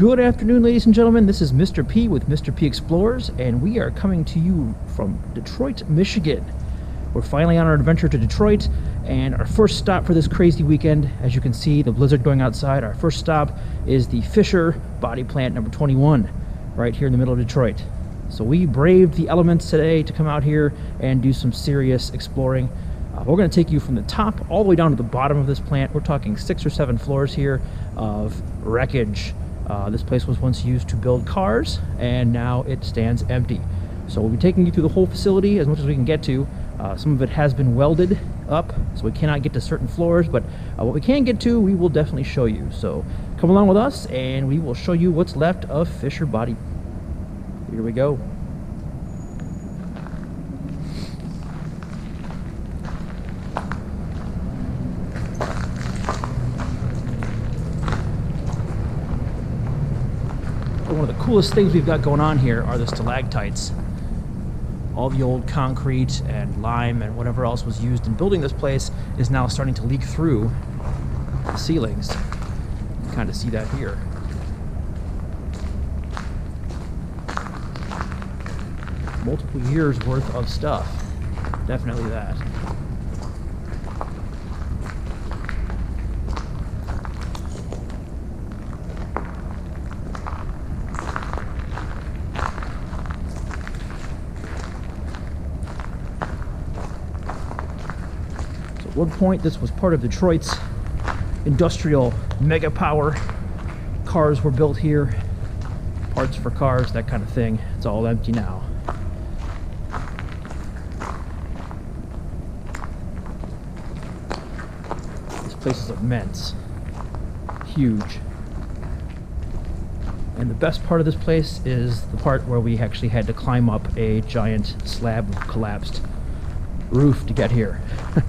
Good afternoon, ladies and gentlemen. This is Mr. P with Mr. P Explorers, and we are coming to you from Detroit, Michigan. We're finally on our adventure to Detroit, and our first stop for this crazy weekend, as you can see, the blizzard going outside, our first stop is the Fisher Body Plant number 21, right here in the middle of Detroit. So we braved the elements today to come out here and do some serious exploring. We're going to take you from the top all the way down to the bottom of this plant. We're talking 6 or 7 floors here of wreckage. This place was once used to build cars, and now it stands empty. So we'll be taking you through the whole facility as much as we can get to. Some of it has been welded up, so we cannot get to certain floors, but what we can get to, we will definitely show you. So come along with us, and we will show you what's left of Fisher Body. Here we go. One of the coolest things we've got going on here are the stalactites. All the old concrete and lime and whatever else was used in building this place is now starting to leak through the ceilings. You can kind of see that here. Multiple years worth of stuff. Definitely that. At one point, this was part of Detroit's industrial mega power. Cars were built here, parts for cars, that kind of thing. It's all empty now. This place is immense, huge. And the best part of this place is the part where we actually had to climb up a giant slab of collapsed roof to get here.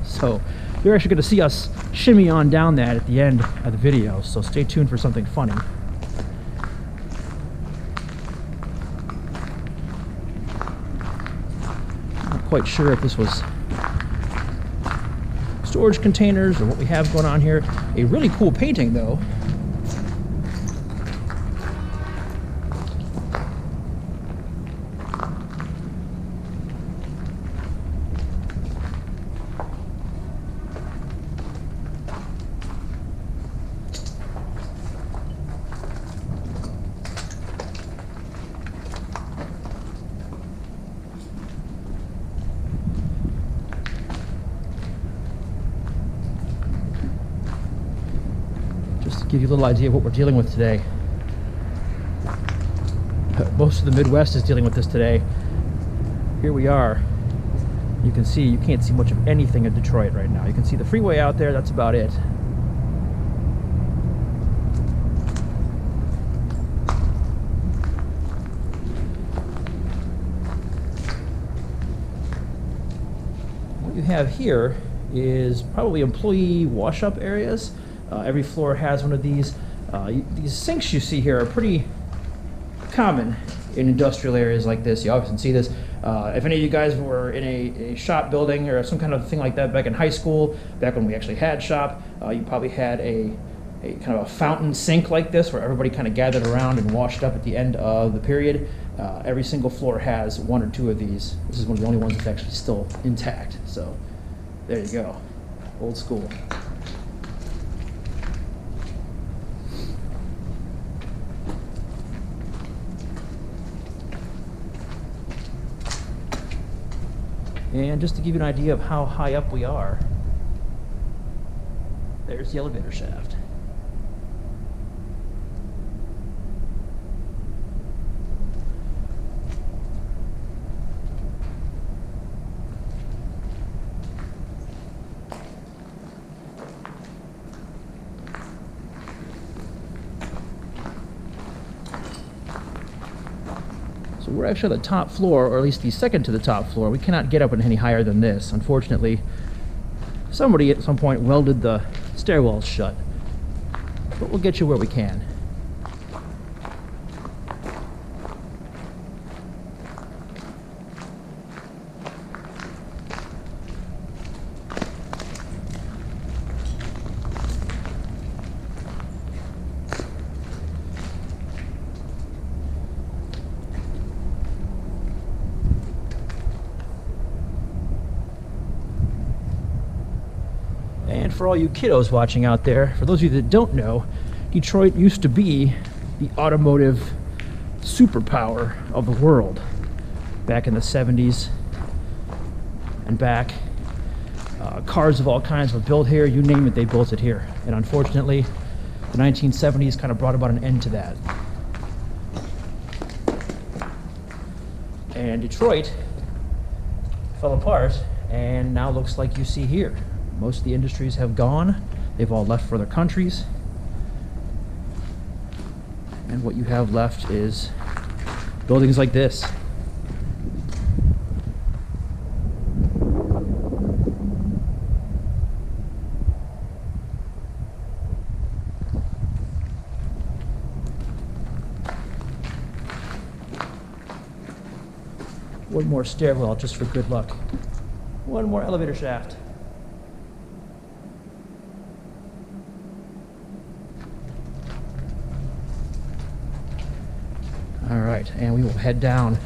So you're actually going to see us shimmy on down that at the end of the video, so stay tuned for something funny. Not quite sure if this was storage containers or what we have going on here. A really cool painting though. Give you a little idea of what we're dealing with today. Most of the Midwest is dealing with this today. Here we are. You can see, you can't see much of anything in Detroit right now. You can see the freeway out there, that's about it. What you have here is probably employee wash-up areas. Every floor has one of these. These sinks you see here are pretty common in industrial areas like this. You often see this. If any of you guys were in a shop building or some kind of thing like that back in high school, back when we actually had shop, you probably had a kind of a fountain sink like this where everybody kind of gathered around and washed up at the end of the period. Every single floor has 1 or 2 of these. This is one of the only ones that's actually still intact. So there you go. Old school. And just to give you an idea of how high up we are, there's the elevator shaft. So we're actually on the top floor, or at least the second to the top floor. We cannot get up any higher than this. Unfortunately, somebody at some point welded the stairwells shut. But we'll get you where we can. for all you kiddos watching out there, for those of you that don't know, Detroit used to be the automotive superpower of the world back in the 70s and back. Cars of all kinds were built here. You name it, they built it here. And unfortunately, the 1970s kind of brought about an end to that. And Detroit fell apart, and now looks like you see here. Most of the industries have gone. They've all left for their countries. And what you have left is buildings like this. One more stairwell just for good luck. One more elevator shaft. All right, and we will head down.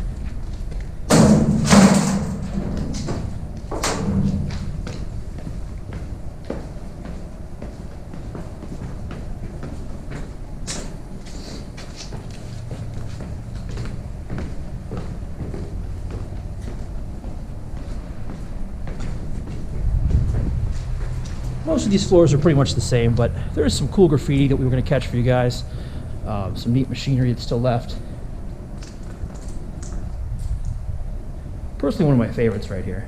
Most of these floors are pretty much the same, but there is some cool graffiti that we were going to catch for you guys. Some neat machinery that's still left. Personally, one of my favorites right here.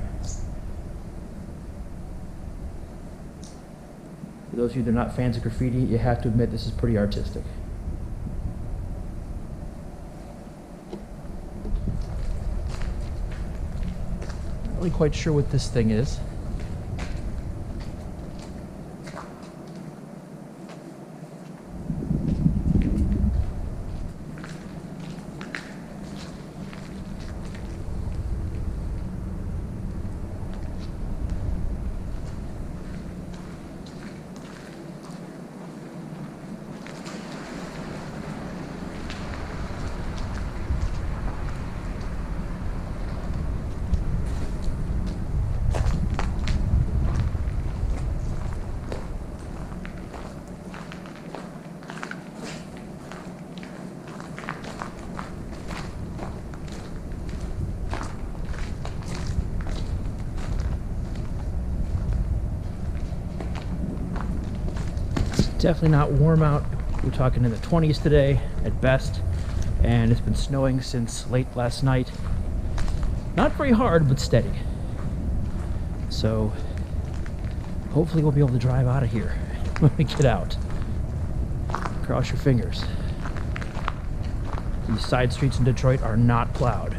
For those of you that are not fans of graffiti, you have to admit this is pretty artistic. Not really quite sure what this thing is. Definitely not warm out. We're talking in the 20s today at best, and it's been snowing since late last night. Not very hard, but steady. So hopefully we'll be able to drive out of here when we get out. Cross your fingers. These side streets in Detroit are not plowed.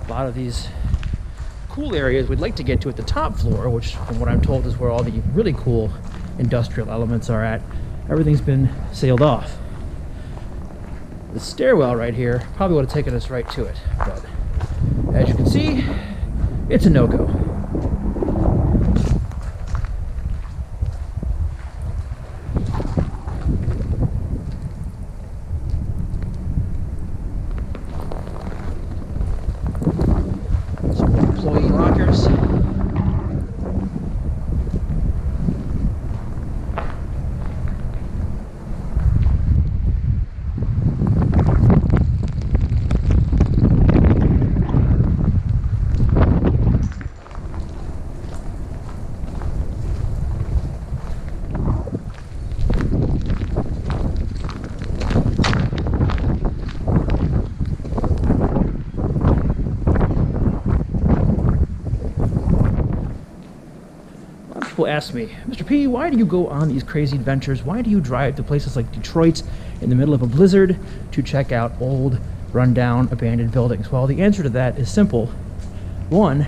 A lot of these cool areas we'd like to get to at the top floor, which from what I'm told is where all the really cool industrial elements are at. Everything's been sealed off. The stairwell right here probably would have taken us right to it, but as you can see, it's a no-go. Employee lockers. People ask me, Mr. P, why do you go on these crazy adventures? Why do you drive to places like Detroit in the middle of a blizzard to check out old, rundown, abandoned buildings? Well, the answer to that is simple. One,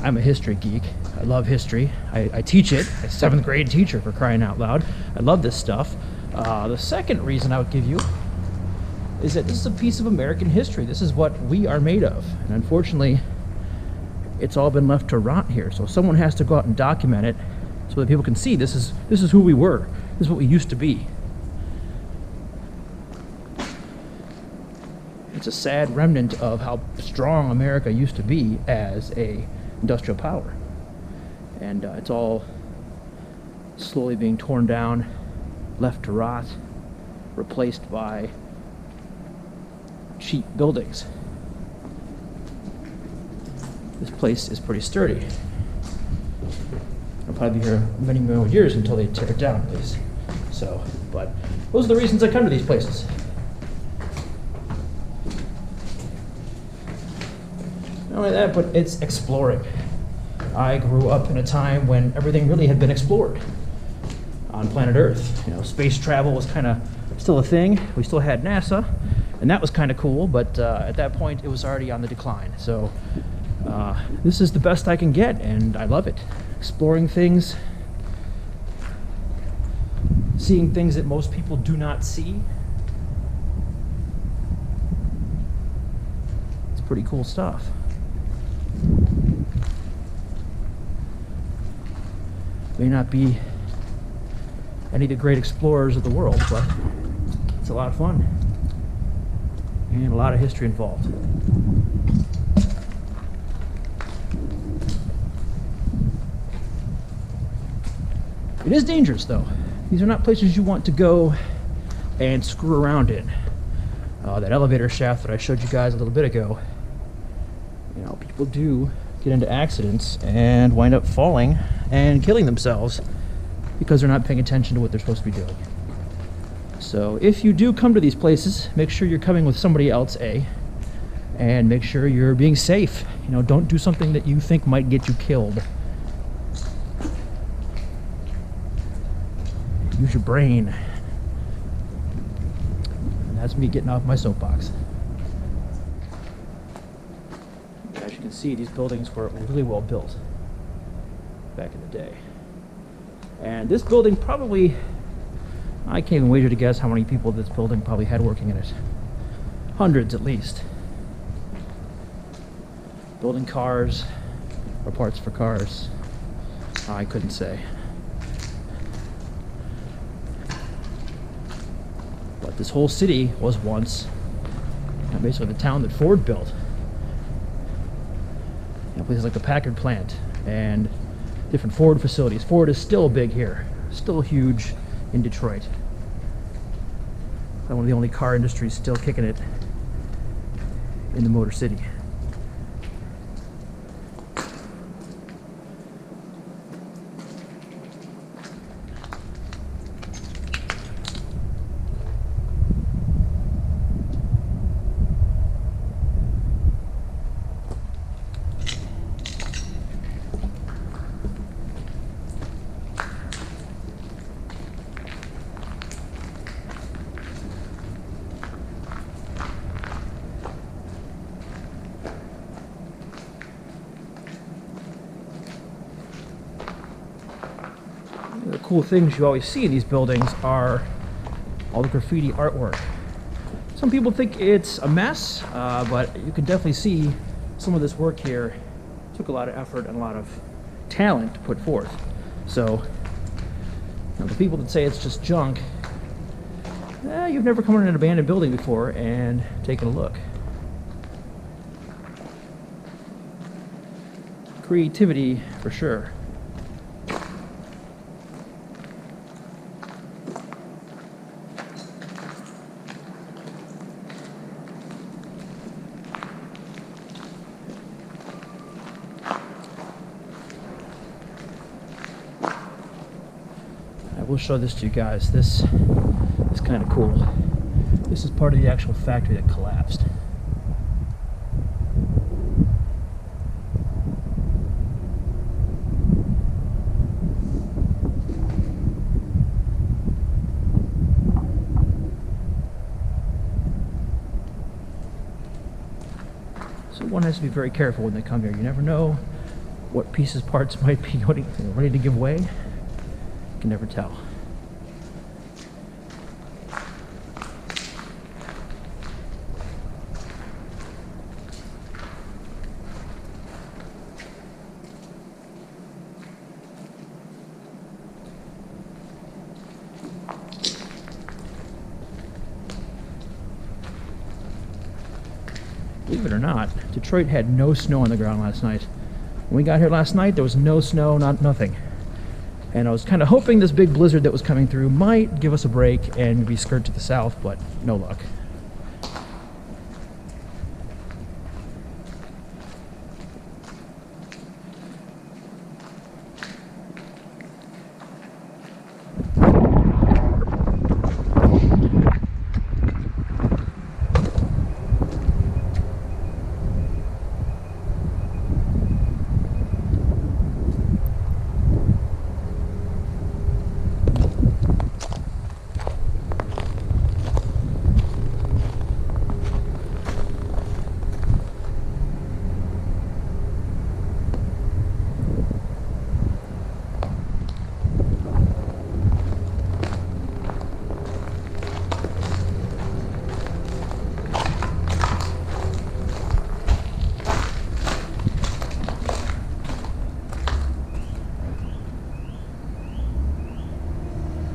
I'm a history geek. I love history. I teach it. I'm a 7th grade teacher, for crying out loud. I love this stuff. The second reason I would give you is that this is a piece of American history. This is what we are made of. And unfortunately, it's all been left to rot here. So someone has to go out and document it so so that people can see this is who we were. This is what we used to be. It's a sad remnant of how strong America used to be as a industrial power. And it's all slowly being torn down, left to rot, replaced by cheap buildings. This place is pretty sturdy. I'll probably be here many more years until they tear it down, please. So, but those are the reasons I come to these places. Not only that, but it's exploring. I grew up in a time when everything really had been explored on planet Earth. You know, space travel was kind of still a thing. We still had NASA, and that was kind of cool, but at that point it was already on the decline. So this is the best I can get, and I love it. Exploring things, seeing things that most people do not see. It's pretty cool stuff. May not be any of the great explorers of the world, but it's a lot of fun and a lot of history involved. It is dangerous, though. These are not places you want to go and screw around in. That elevator shaft that I showed you guys a little bit ago, you know, people do get into accidents and wind up falling and killing themselves because they're not paying attention to what they're supposed to be doing. So if you do come to these places, make sure you're coming with somebody else, and make sure you're being safe. You know, don't do something that you think might get you killed. Use your brain. And that's me getting off my soapbox. As you can see, these buildings were really well built back in the day. And this building probably, I can't even wager to guess how many people this building probably had working in it. Hundreds at least. Building cars or parts for cars. I couldn't say. But this whole city was once basically the town that Ford built. You know, places like the Packard plant and different Ford facilities. Ford is still big here, still huge in Detroit. One of the only car industries still kicking it in the Motor City. The cool things you always see in these buildings are all the graffiti artwork. Some people think it's a mess, but you can definitely see some of this work here took a lot of effort and a lot of talent to put forth. So, you know, the people that say it's just junk, you've never come in an abandoned building before and taken a look. Creativity for sure. I will show this to you guys. This is kind of cool. This is part of the actual factory that collapsed. So one has to be very careful when they come here. You never know what pieces, parts might be ready to give way. You can never tell. Believe it or not, Detroit had no snow on the ground last night. When we got here last night, there was no snow, nothing. And I was kind of hoping this big blizzard that was coming through might give us a break and we skirt to the south, but no luck.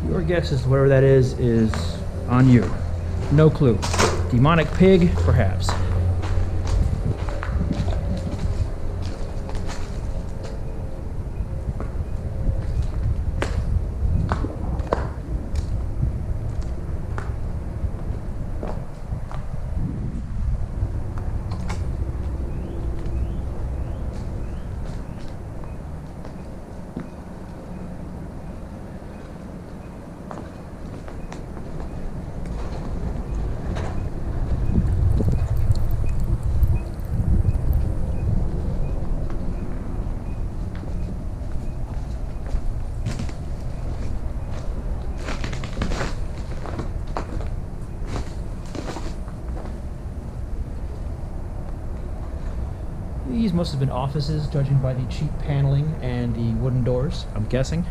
Your guess is whatever that is on you. No clue. Demonic pig, perhaps. These must have been offices, judging by the cheap paneling and the wooden doors, I'm guessing.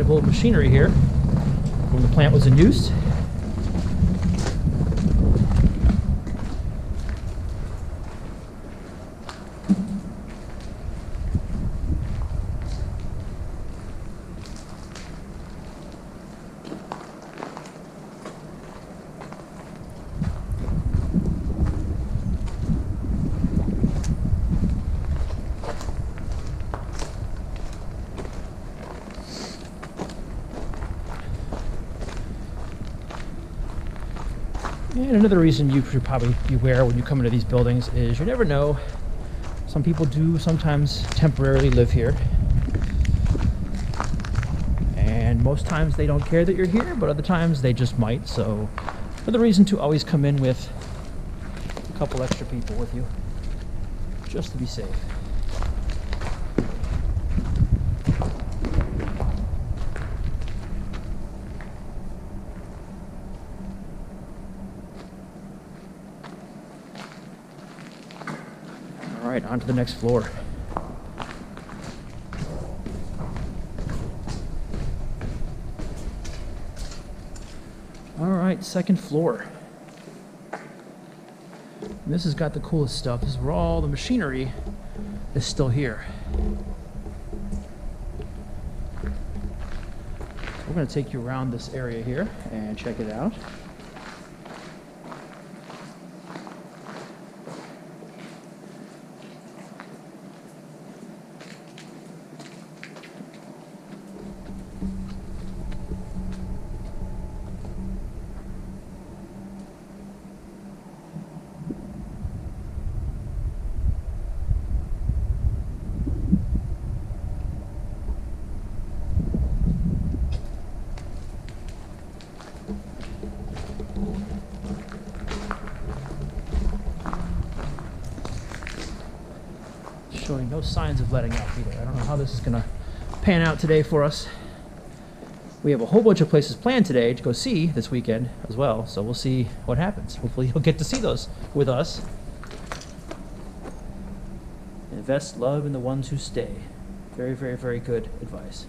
Old machinery here when the plant was in use. And another reason you should probably beware when you come into these buildings is you never know. Some people do sometimes temporarily live here. And most times they don't care that you're here, but other times they just might. So another reason to always come in with a couple extra people with you, just to be safe. All right, on to the next floor. All right, second floor. And this has got the coolest stuff. This is where all the machinery is still here. So we're going to take you around this area here and check it out. Showing no signs of letting up either. I don't know how this is going to pan out today for us. We have a whole bunch of places planned today to go see this weekend as well, so we'll see what happens. Hopefully you'll get to see those with us. Invest love in the ones who stay. Very, very, very good advice.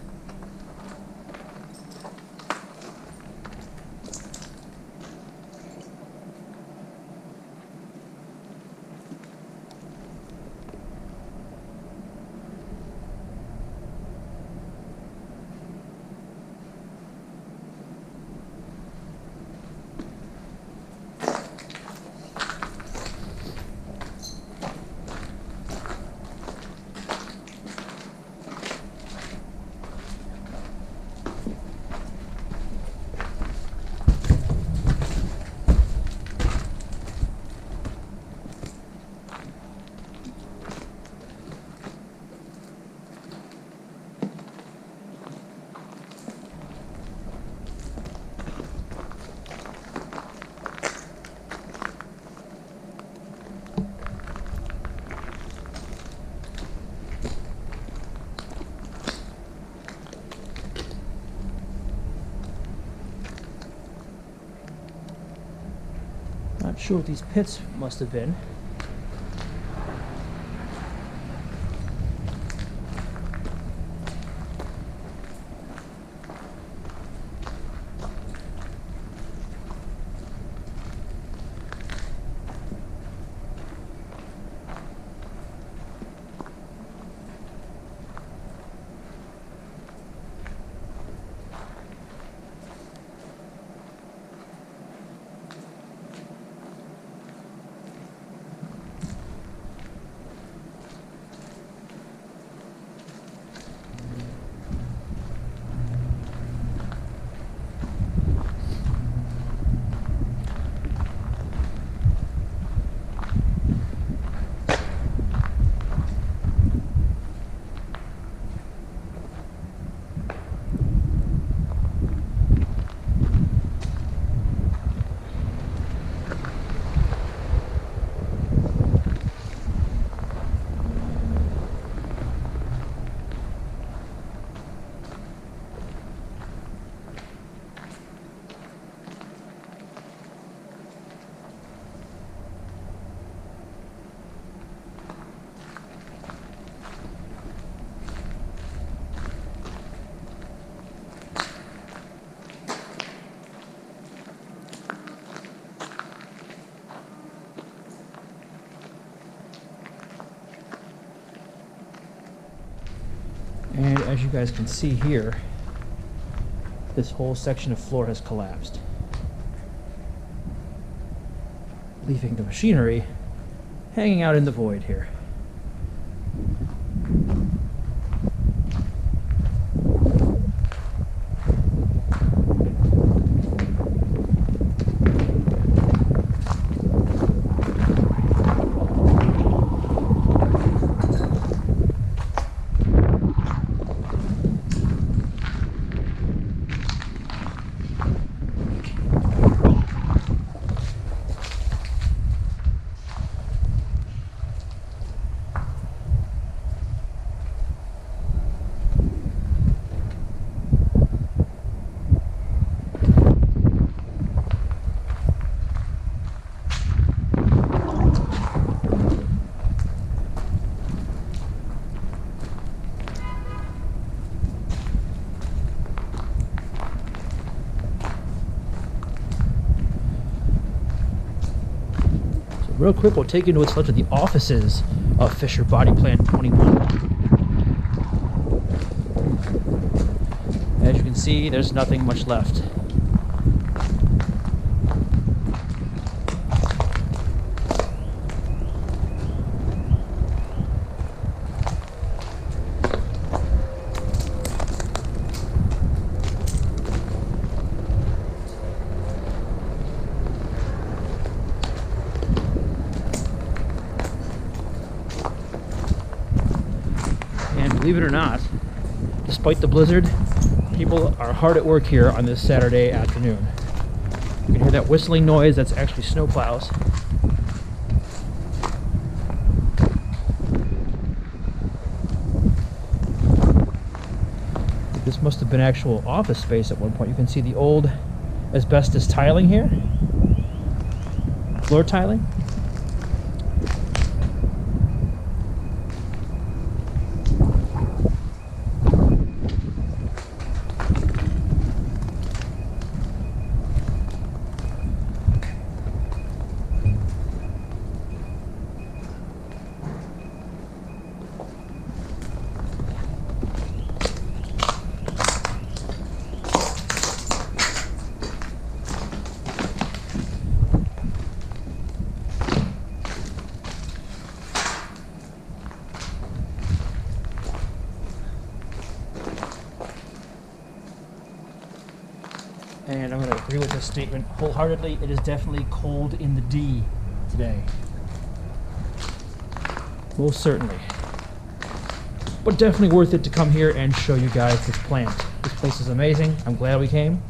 Not sure what these pits must have been. And as you guys can see here, this whole section of floor has collapsed, leaving the machinery hanging out in the void here. Real quick, we'll take you to what's left of the offices of Fisher Body Plant 21. As you can see, there's nothing much left. Believe it or not, despite the blizzard, people are hard at work here on this Saturday afternoon. You can hear that whistling noise, that's actually snow plows. This must have been actual office space at one point. You can see the old asbestos tiling here, floor tiling. And I'm going to agree with this statement wholeheartedly. It is definitely cold in the D today. Most certainly. But definitely worth it to come here and show you guys this plant. This place is amazing. I'm glad we came.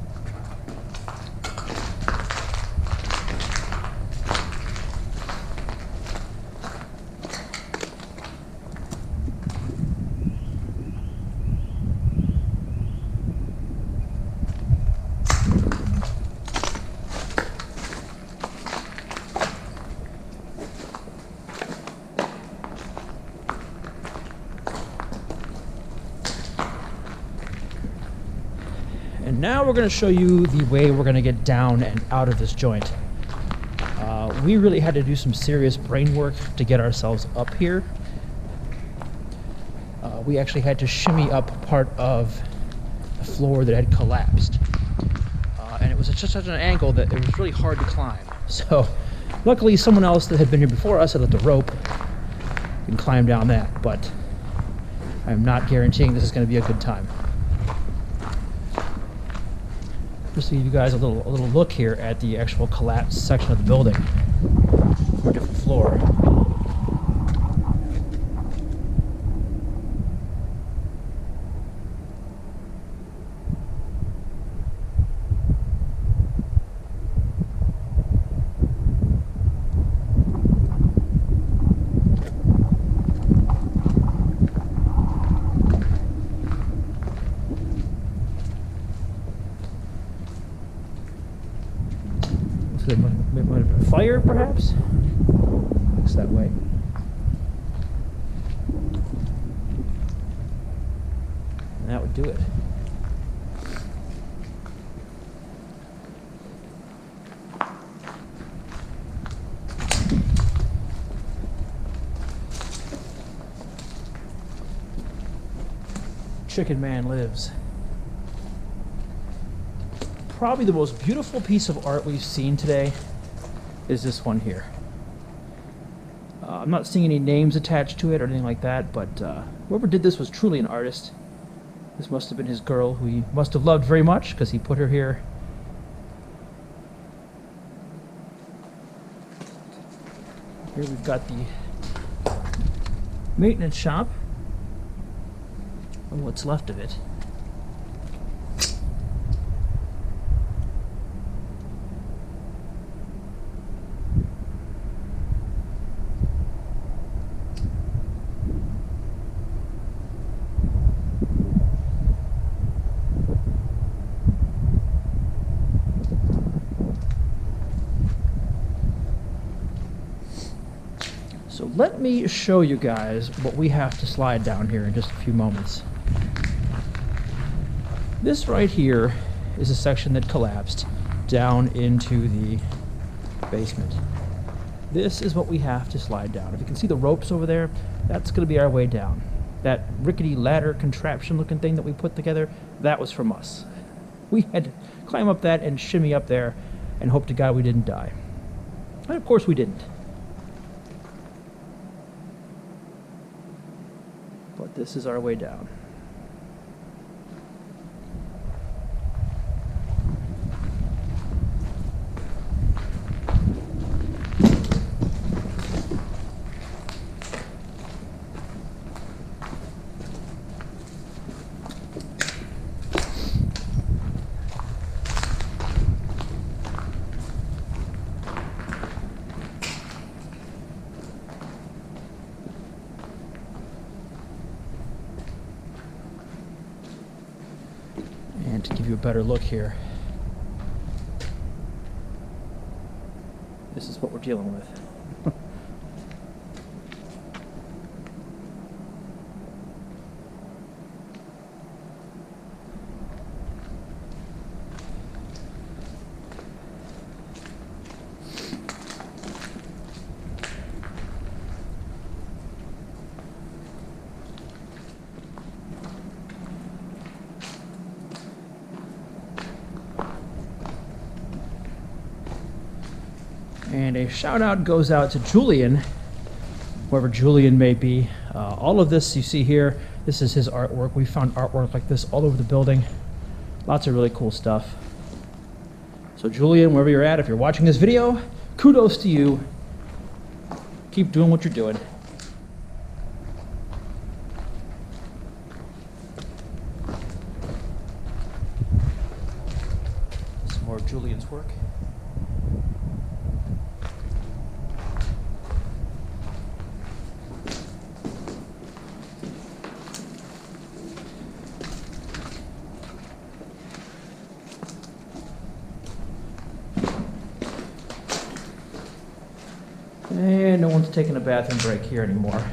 And now we're going to show you the way we're going to get down and out of this joint. We really had to do some serious brain work to get ourselves up here. We actually had to shimmy up part of the floor that had collapsed. And it was at such an angle that it was really hard to climb. So luckily someone else that had been here before us had left a rope and climb down that. But I'm not guaranteeing this is going to be a good time. Just to give you guys a little look here at the actual collapsed section of the building from a different floor. Fire, perhaps? Looks that way. And that would do it. Chicken Man lives. Probably the most beautiful piece of art we've seen today is this one here. I'm not seeing any names attached to it or anything like that, but whoever did this was truly an artist. This must have been his girl, who he must have loved very much because he put her here. Here we've got the maintenance shop, and what's left of it. So let me show you guys what we have to slide down here in just a few moments. This right here is a section that collapsed down into the basement. This is what we have to slide down. If you can see the ropes over there, that's going to be our way down. That rickety ladder contraption looking thing that we put together, that was from us. We had to climb up that and shimmy up there and hope to God we didn't die. And of course we didn't. But this is our way down. And to give you a better look here, this is what we're dealing with. And a shout out goes out to Julian, whoever Julian may be. All of this you see here, this is his artwork. We found artwork like this all over the building. Lots of really cool stuff. So Julian, wherever you're at, if you're watching this video, kudos to you. Keep doing what you're doing. Some more Julian's work. And no one's taking a bathroom break here anymore.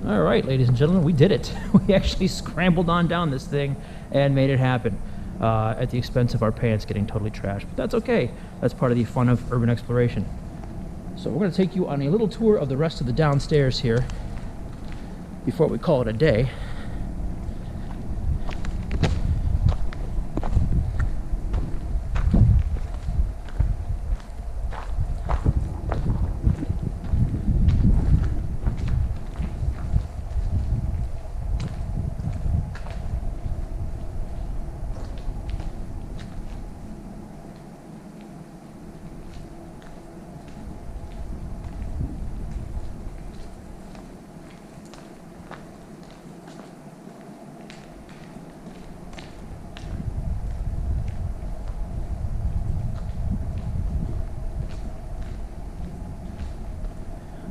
All right, ladies and gentlemen, we did it. We actually scrambled on down this thing and made it happen at the expense of our pants getting totally trashed. But that's okay. That's part of the fun of urban exploration. So we're going to take you on a little tour of the rest of the downstairs here before we call it a day.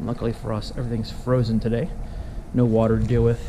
Luckily for us, everything's frozen today. No water to deal with.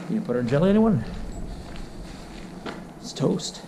Peanut butter and jelly, anyone? It's toast.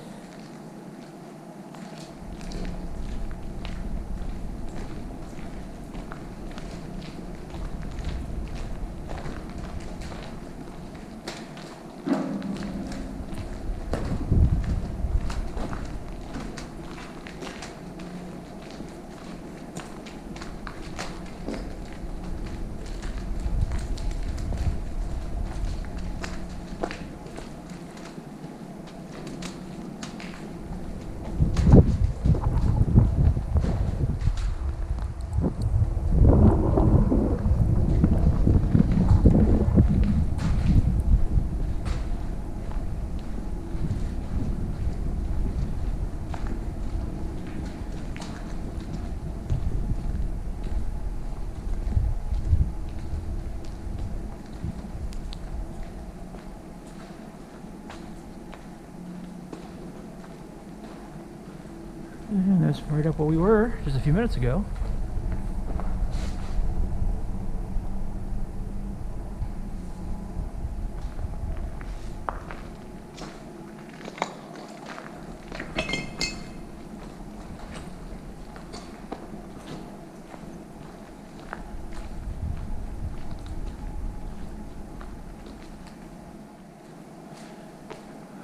And that's right up where we were just a few minutes ago.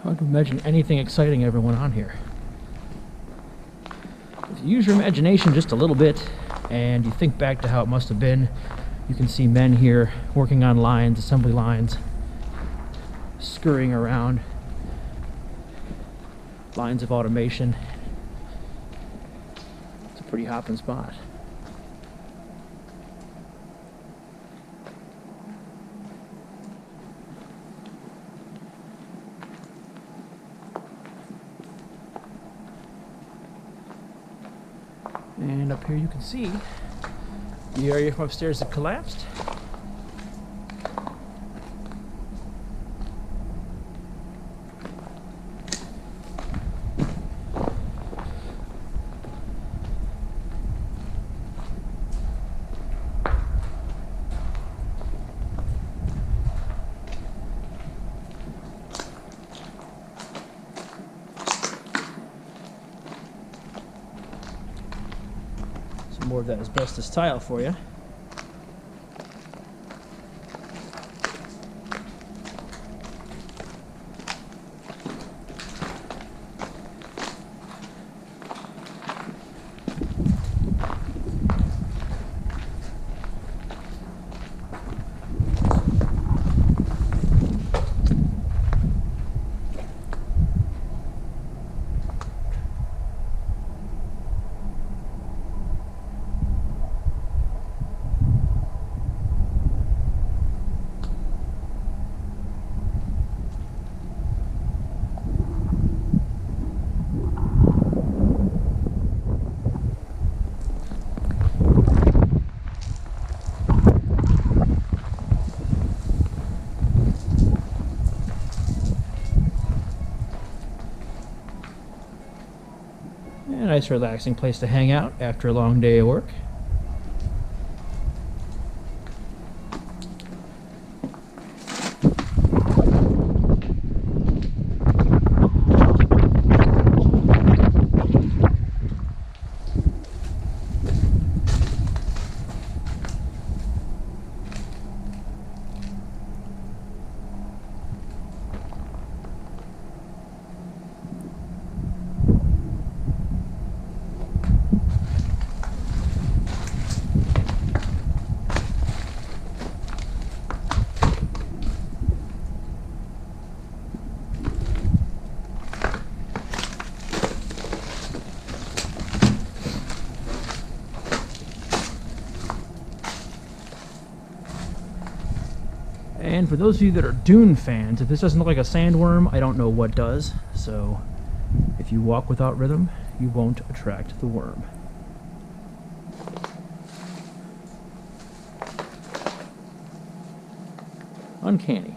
Hard to imagine anything exciting ever went on here. If you use your imagination just a little bit and you think back to how it must have been, you can see men here working on lines, assembly lines, scurrying around, lines of automation. It's a pretty hopping spot. And up here you can see the area from upstairs that collapsed. More of that asbestos tile for you. A nice relaxing place to hang out after a long day of work. And for those of you that are dune fans, if this doesn't look like a sandworm, I don't know what does. So if you walk without rhythm, you won't attract the worm. Uncanny.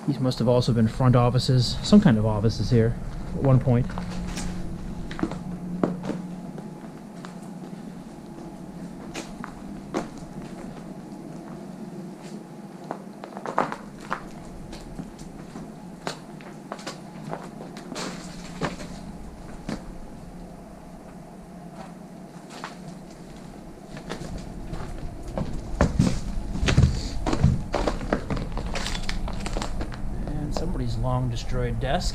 These must have also been front offices, some kind of offices here at one point. Somebody's long destroyed desk.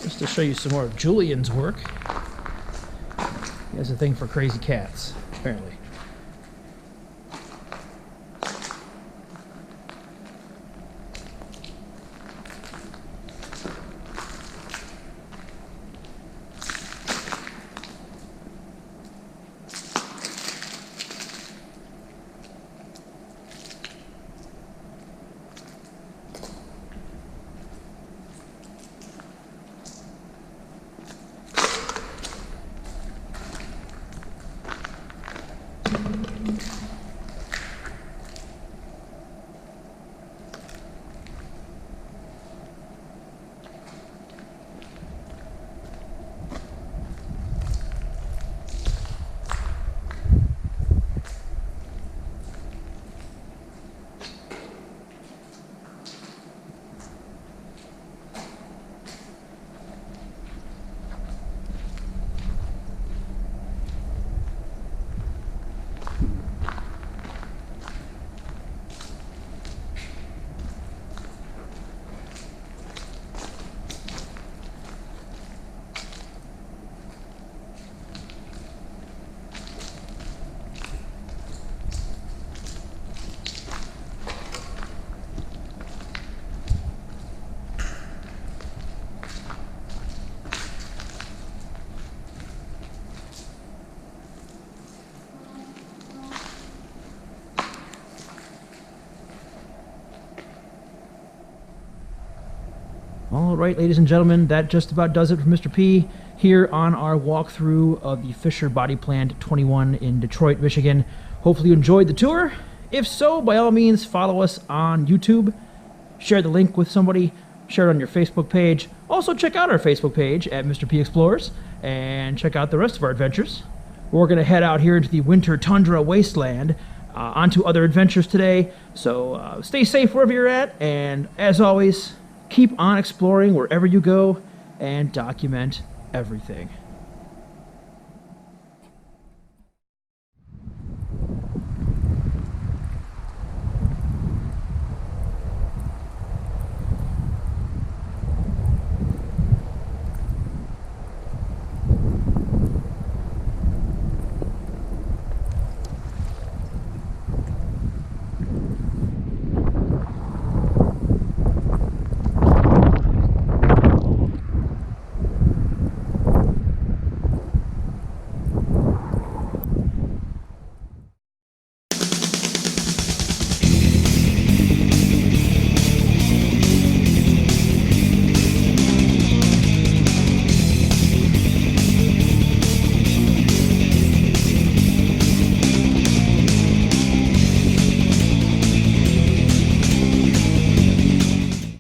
Just to show you some more of Julian's work. He has a thing for crazy cats, apparently. All right, ladies and gentlemen, that just about does it for Mr. P here on our walkthrough of the Fisher Body Plant 21 in Detroit, Michigan. Hopefully you enjoyed the tour. If so, by all means, follow us on YouTube. Share the link with somebody. Share it on your Facebook page. Also, check out our Facebook page at Mr. P Explores and check out the rest of our adventures. We're going to head out here into the winter tundra wasteland onto other adventures today. So stay safe wherever you're at. And as always, keep on exploring wherever you go and document everything.